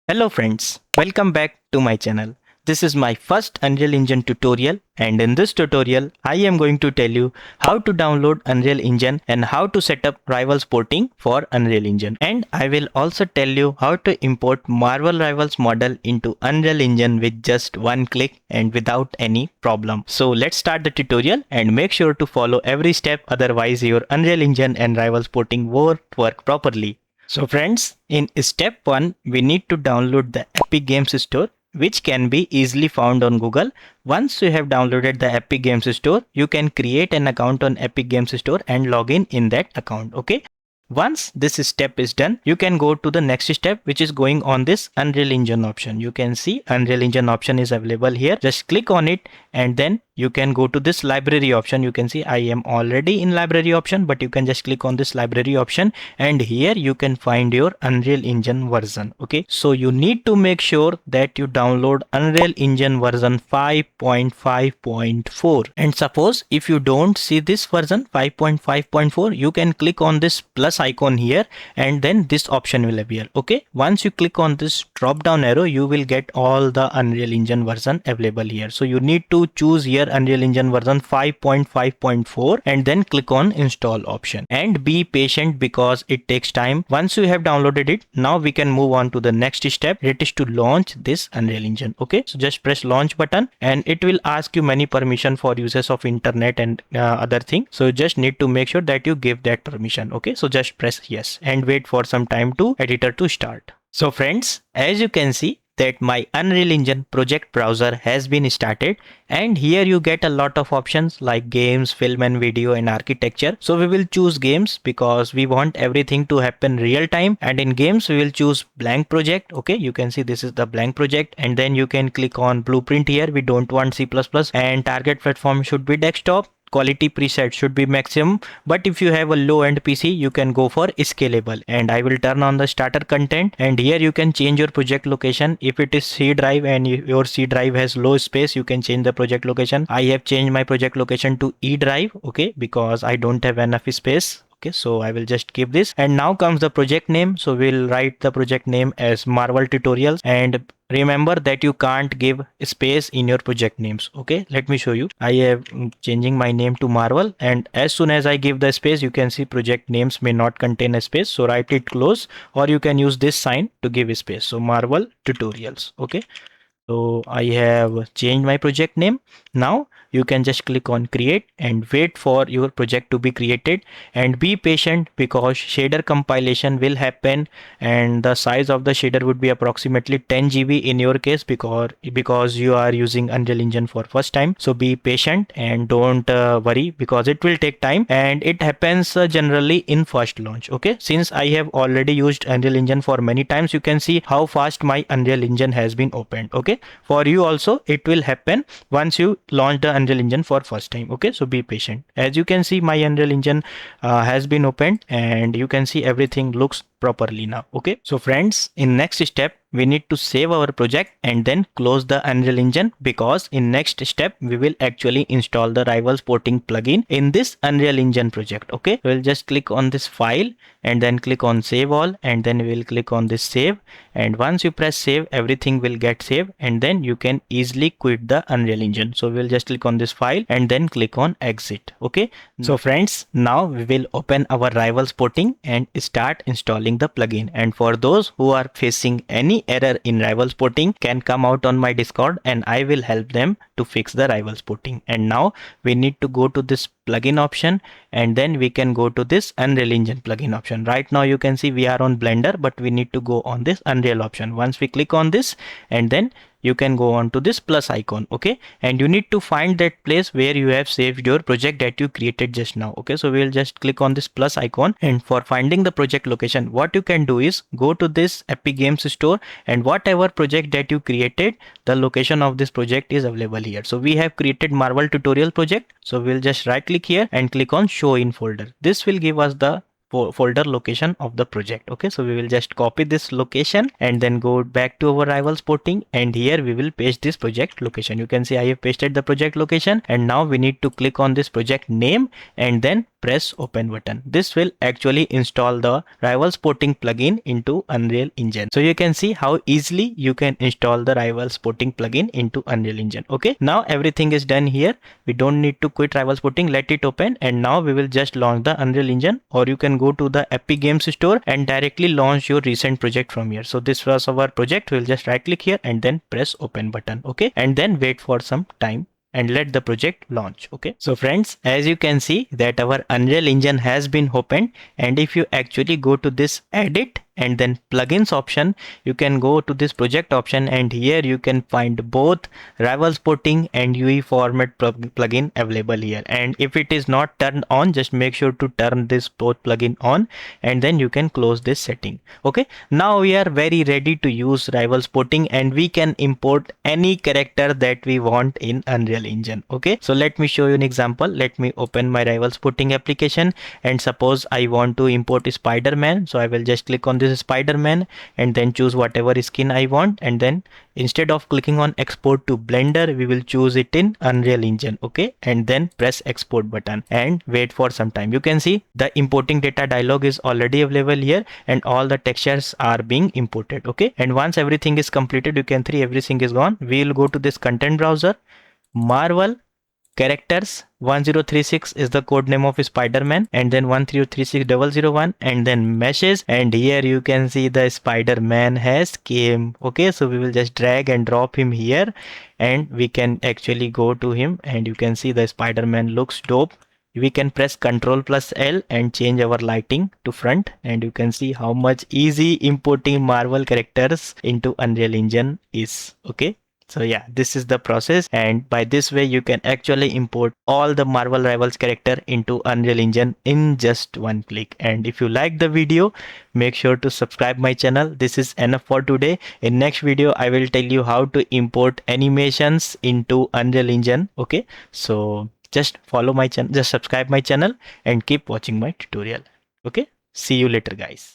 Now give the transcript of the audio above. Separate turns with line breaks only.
Hello friends, welcome back to my channel. This is my first Unreal Engine tutorial, and in this tutorial I am going to tell you how to download Unreal Engine and how to set up Rivals porting for Unreal Engine. And I will also tell you how to import Marvel Rivals model into Unreal Engine with just one click and without any problem. So let's start the tutorial and make sure to follow every step, otherwise your Unreal Engine and Rivals porting won't work properly. So friends, in step 1, we need to download the Epic Games Store, which can be easily found on Google. Once you have downloaded the Epic Games Store, you can create an account on Epic Games Store and log in that account. Okay. Once this step is done, you can go to the next step, which is going on this Unreal Engine option. You can see Unreal Engine option is available here. Just click on it and then you can go to this library option. You can see I am already in library option, but you can just click on this library option and here you can find your Unreal Engine version. Okay, so you need to make sure that you download Unreal Engine version 5.5.4, and suppose if you don't see this version 5.5.4, you can click on this plus icon here and then this option will appear. Okay, once you click on this drop down arrow, you will get all the Unreal Engine version available here. So you need to choose here Unreal Engine version 5.5.4 and then click on install option and be patient because it takes time. Once you have downloaded it, now we can move on to the next step. It is to launch this Unreal Engine. Okay, so just press launch button and it will ask you many permission for uses of internet and other thing. So you just need to make sure that you give that permission. Okay, so just press yes and wait for some time to editor to start. So friends, as you can see that my Unreal Engine project browser has been started, and here you get a lot of options like games, film and video, and architecture. So we will choose games because we want everything to happen real time, and in games we will choose blank project. Okay, you can see this is the blank project, and then you can click on blueprint here. We don't want C++, and target platform should be desktop. Quality preset should be maximum, but if you have a low end PC, you can go for scalable, and I will turn on the starter content, and here you can change your project location. If it is C drive and your C drive has low space, you can change the project location. I have changed my project location to E drive, okay, because I don't have enough space. Okay, so I will just keep this, and now comes the project name. So we'll write the project name as Marvel Tutorials, and remember that you can't give space in your project names. Okay, let me show you. I am changing my name to Marvel, and as soon as I give the space, you can see project names may not contain a space, so write it close, or you can use this sign to give space. So Marvel Tutorials. Okay, so I have changed my project name. Now you can just click on create and wait for your project to be created, and be patient because shader compilation will happen, and the size of the shader would be approximately 10 GB in your case because you are using Unreal Engine for first time. So be patient and don't worry because it will take time, and it happens generally in first launch. Okay, since I have already used Unreal Engine for many times, you can see how fast my Unreal Engine has been opened. Okay, for you also it will happen once you launch the Unreal Engine for first time. Okay, so be patient. As you can see, my Unreal Engine has been opened, and you can see everything looks properly now. Okay, so friends, in next step we need to save our project and then close the Unreal Engine, because in next step we will actually install the Rivals porting plugin in this Unreal Engine project. Okay, we'll just click on this file and then click on save all, and then we'll click on this save, and once you press save, everything will get saved, and then you can easily quit the Unreal Engine. So we'll just click on this file and then click on exit. Okay, so friends, now we will open our Rivals porting and start installing the plugin. And for those who are facing any error in Rivals porting, can come out on my Discord and I will help them to fix the Rivals porting. And now we need to go to this plugin option, and then we can go to this Unreal Engine plugin option. Right now you can see we are on Blender, but we need to go on this Unreal option. Once we click on this, and then you can go on to this plus icon. Okay, and you need to find that place where you have saved your project that you created just now. Okay, so we'll just click on this plus icon, and for finding the project location, what you can do is go to this Epic Games Store, and whatever project that you created, the location of this project is available here. So we have created Marvel Tutorial project, so we'll just right click here and click on show in folder. This will give us the folder location of the project. Okay, so we will just copy this location and then go back to our Rivals porting, and here we will paste this project location. You can see I have pasted the project location, and now we need to click on this project name and then press open button. This will actually install the Rivals porting plugin into Unreal Engine. So you can see how easily you can install the Rivals porting plugin into Unreal Engine. Okay, now everything is done here. We don't need to quit Rivals porting. Let it open, and now we will just launch the Unreal Engine, or you can go to the Epic Games Store and directly launch your recent project from here. So this was our project. We'll just right click here and then press open button. Okay, and then wait for some time and let the project launch. Okay, so friends, as you can see that our Unreal Engine has been opened, and if you actually go to this edit and then plugins option, you can go to this project option, and here you can find both Rivals porting and UE format plugin available here. And if it is not turned on, just make sure to turn this both plugin on, and then you can close this setting. Okay, now we are very ready to use Rivals porting, and we can import any character that we want in Unreal Engine. Okay, so let me show you an example. Let me open my Rivals porting application, and suppose I want to import Spider-Man. So I will just click on this Spider-Man and then choose whatever skin I want, and then instead of clicking on export to Blender, we will choose it in Unreal Engine. Okay, and then press export button and wait for some time. You can see the importing data dialog is already available here, and all the textures are being imported. Okay, and once everything is completed, you can see everything is gone. We will go to this content browser, Marvel characters 1036 is the code name of Spider-Man, and then 1036001, and then meshes, and here you can see the Spider-Man has came. Okay, so we will just drag and drop him here, and we can actually go to him, and you can see the Spider-Man looks dope. We can press Ctrl plus L and change our lighting to front, and you can see how much easy importing Marvel characters into Unreal Engine is. Okay, so yeah, this is the process, and by this way you can actually import all the Marvel Rivals character into Unreal Engine in just one click. And if you like the video, make sure to subscribe my channel. This is enough for today. In next video I will tell you how to import animations into Unreal Engine. Okay, so just follow my channel, just subscribe my channel and keep watching my tutorial. Okay, see you later guys.